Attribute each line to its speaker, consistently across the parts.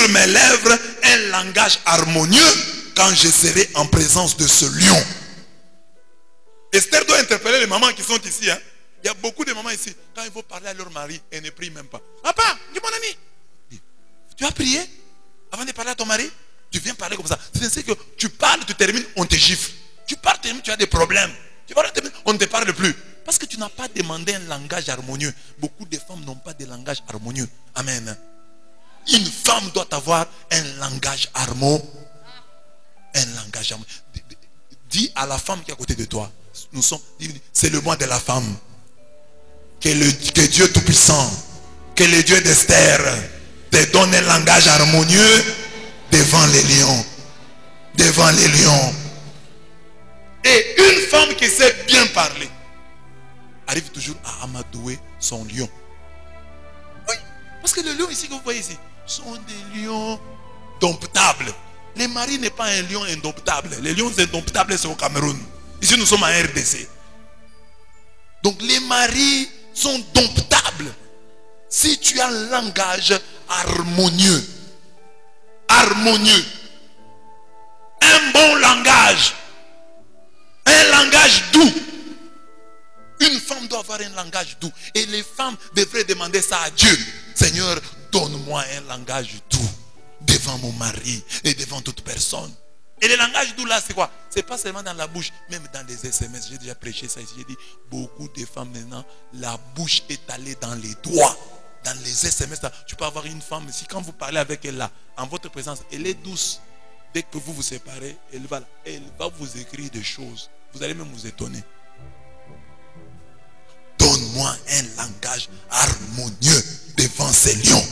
Speaker 1: sur mes lèvres un langage harmonieux quand je serai en présence de ce lion. Esther doit interpeller les mamans qui sont ici. Hein. Il y a beaucoup de mamans ici. Quand il faut parler à leur mari, elles ne prient même pas. Papa, dis mon ami, tu as prié avant de parler à ton mari? Tu viens parler comme ça. C'est que tu parles, tu termines, on te gifle. Tu parles, tu termines, tu as des problèmes. Tu parles, on ne te parle plus. Parce que tu n'as pas demandé un langage harmonieux. Beaucoup de femmes n'ont pas de langage harmonieux. Amen. Une femme doit avoir un langage harmonieux. Un langage harmonieux. Dis à la femme qui est à côté de toi. C'est le mois de la femme. Que Dieu Tout-Puissant, que le Dieu d'Esther te donne un langage harmonieux devant les lions. Devant les lions. Et une femme qui sait bien parler arrive toujours à amadouer son lion. Oui, parce que les lions ici que vous voyez ici sont des lions domptables. Le mari n'est pas un lion indomptable. Les lions indomptables c'est au Cameroun. Ici nous sommes en RDC. Donc les maris sont domptables si tu as un langage harmonieux. Harmonieux. Un bon langage. Un langage doux. Une femme doit avoir un langage doux. Et les femmes devraient demander ça à Dieu. Seigneur, donne-moi un langage doux devant mon mari et devant toute personne. Et le langage doux là, c'est quoi? C'est pas seulement dans la bouche, même dans les SMS. J'ai déjà prêché ça ici. J'ai dit, beaucoup de femmes maintenant, la bouche est allée dans les doigts. Dans les SMS là. Tu peux avoir une femme, si quand vous parlez avec elle là, en votre présence, elle est douce. Dès que vous vous séparez, elle va vous écrire des choses. Vous allez même vous étonner. Donne-moi un langage harmonieux devant ces lions.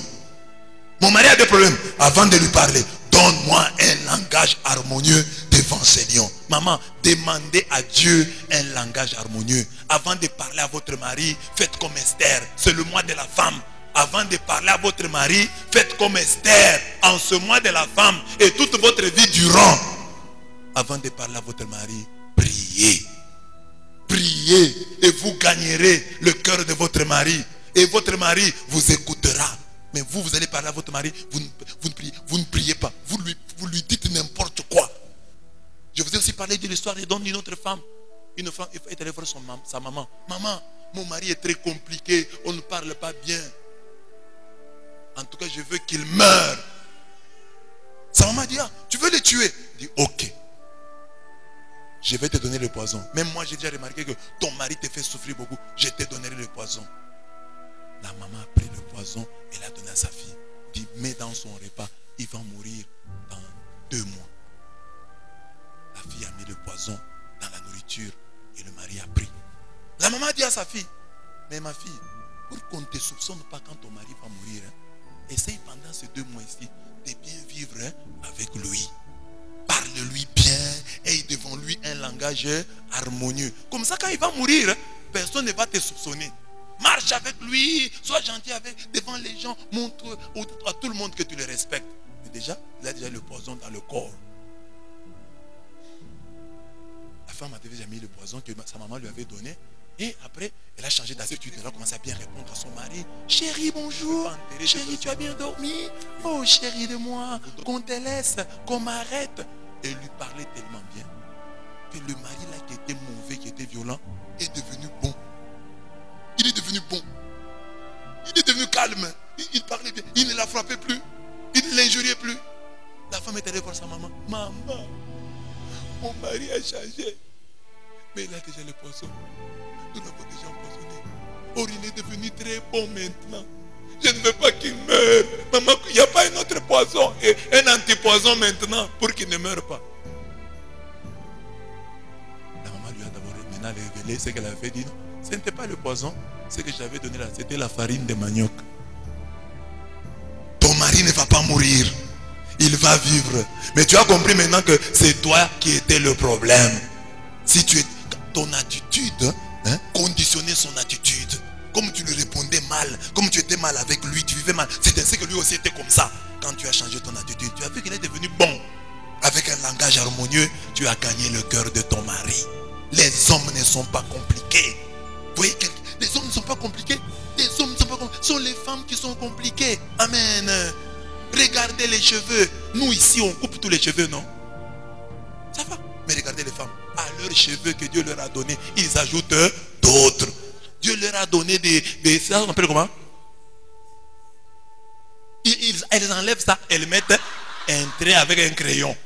Speaker 1: Mon mari a des problèmes. Avant de lui parler, donne-moi un langage harmonieux devant ces lions. Maman, demandez à Dieu un langage harmonieux. Avant de parler à votre mari, faites comme Esther. C'est le mois de la femme. Avant de parler à votre mari, faites comme Esther. En ce mois de la femme et toute votre vie durant. Avant de parler à votre mari, priez. Priez et vous gagnerez le cœur de votre mari. Et votre mari vous écoutera. Mais vous allez parler à votre mari, vous ne priez pas. Vous lui dites n'importe quoi. Je vous ai aussi parlé de l'histoire d'une autre femme. Une femme est allée voir sa maman. Maman, mon mari est très compliqué. On ne parle pas bien. En tout cas, je veux qu'il meure. Sa maman dit, ah, tu veux le tuer? Il dit, ok. Je vais te donner le poison. Même moi, j'ai déjà remarqué que ton mari te fait souffrir beaucoup. Je te donnerai le poison. La maman a pris le poison et l'a donné à sa fille. Il dit, mets dans son repas. Il va mourir dans 2 mois. La fille a mis le poison dans la nourriture et le mari a pris. La maman a dit à sa fille, mais ma fille, pour qu'on ne te soupçonne pas quand ton mari va mourir, essaye pendant ces 2 mois ici de bien vivre avec lui. Parle-lui bien et devant lui un langage harmonieux. Comme ça, quand il va mourir, personne ne va te soupçonner. Marche avec lui, sois gentil devant les gens, montre à tout le monde que tu le respectes. Mais déjà, il a déjà le poison dans le corps. La femme a déjà mis le poison que sa maman lui avait donné. Et après, elle a changé d'attitude. Elle a commencé à bien répondre à son mari. Chérie, bonjour. Chérie, tu as bien dormi? Oh, chérie de moi, qu'on te laisse, qu'on m'arrête. Et lui parlait tellement bien que le mari là qui était mauvais, qui était violent, est devenu bon. Il est devenu bon. Il est devenu calme. Il parlait bien. Il ne la frappait plus. Il ne l'injuriait plus. La femme est allée voir sa maman. Maman, mon mari a changé. Mais il a déjà le poison. Nous l'avons déjà empoisonné. Or, il est devenu très bon maintenant. Je ne veux pas qu'il meure. Maman, il n'y a pas un autre poison. Et un antipoison maintenant pour qu'il ne meure pas. La maman lui a d'abord maintenant révélé ce qu'elle avait dit. Ce n'était pas le poison. Ce que j'avais donné là, c'était la farine de manioc. Ton mari ne va pas mourir. Il va vivre. Mais tu as compris maintenant que c'est toi qui étais le problème. Si tu es... Ton attitude, conditionner son attitude. Comme tu lui répondais mal, comme tu étais mal avec lui, tu vivais mal. C'est ainsi que lui aussi était comme ça. Quand tu as changé ton attitude, tu as vu qu'il est devenu bon. Avec un langage harmonieux, tu as gagné le cœur de ton mari. Les hommes ne sont pas compliqués. Vous voyez, les hommes ne sont pas compliqués. Les hommes ne sont pas compliqués. Ce sont les femmes qui sont compliquées. Amen. Regardez les cheveux. Nous ici, on coupe tous les cheveux, non? Ça va. Mais regardez les femmes. À leurs cheveux que Dieu leur a donné, ils ajoutent d'autres. Dieu leur a donné des ça on appelle comment? Elles enlèvent ça, elles mettent un trait avec un crayon.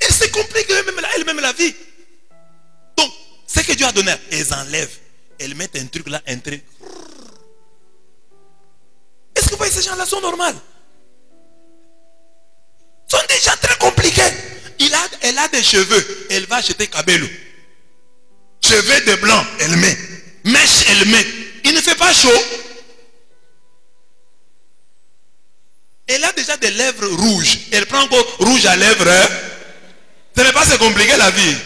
Speaker 1: Elles se compliquent elles-mêmes la vie. Donc, ce que Dieu a donné, elles enlèvent. Elles mettent un truc là, un trait. Est-ce que vous voyez, ces gens-là sont normaux? Ils sont des gens très compliqués. Elle a des cheveux, elle va acheter Cabello. Cheveux de blanc, elle met. Mèche, elle met. Il ne fait pas chaud. Elle a déjà des lèvres rouges. Elle prend encore rouge à lèvres. Ce n'est pas si compliqué la vie.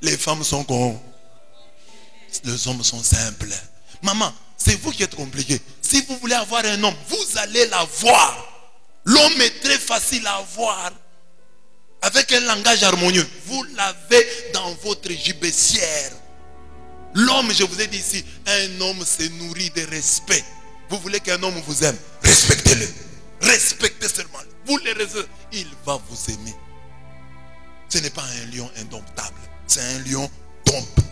Speaker 1: Les femmes sont cons. Les hommes sont simples. Maman, c'est vous qui êtes compliqué. Si vous voulez avoir un homme, vous allez l'avoir. L'homme est très facile à avoir. Avec un langage harmonieux. Vous l'avez dans votre gibecière. L'homme, je vous ai dit ici, un homme se nourrit de respect. Vous voulez qu'un homme vous aime, respectez-le. Respectez seulement. Vous le respectez, il va vous aimer. Ce n'est pas un lion indomptable. C'est un lion domptable.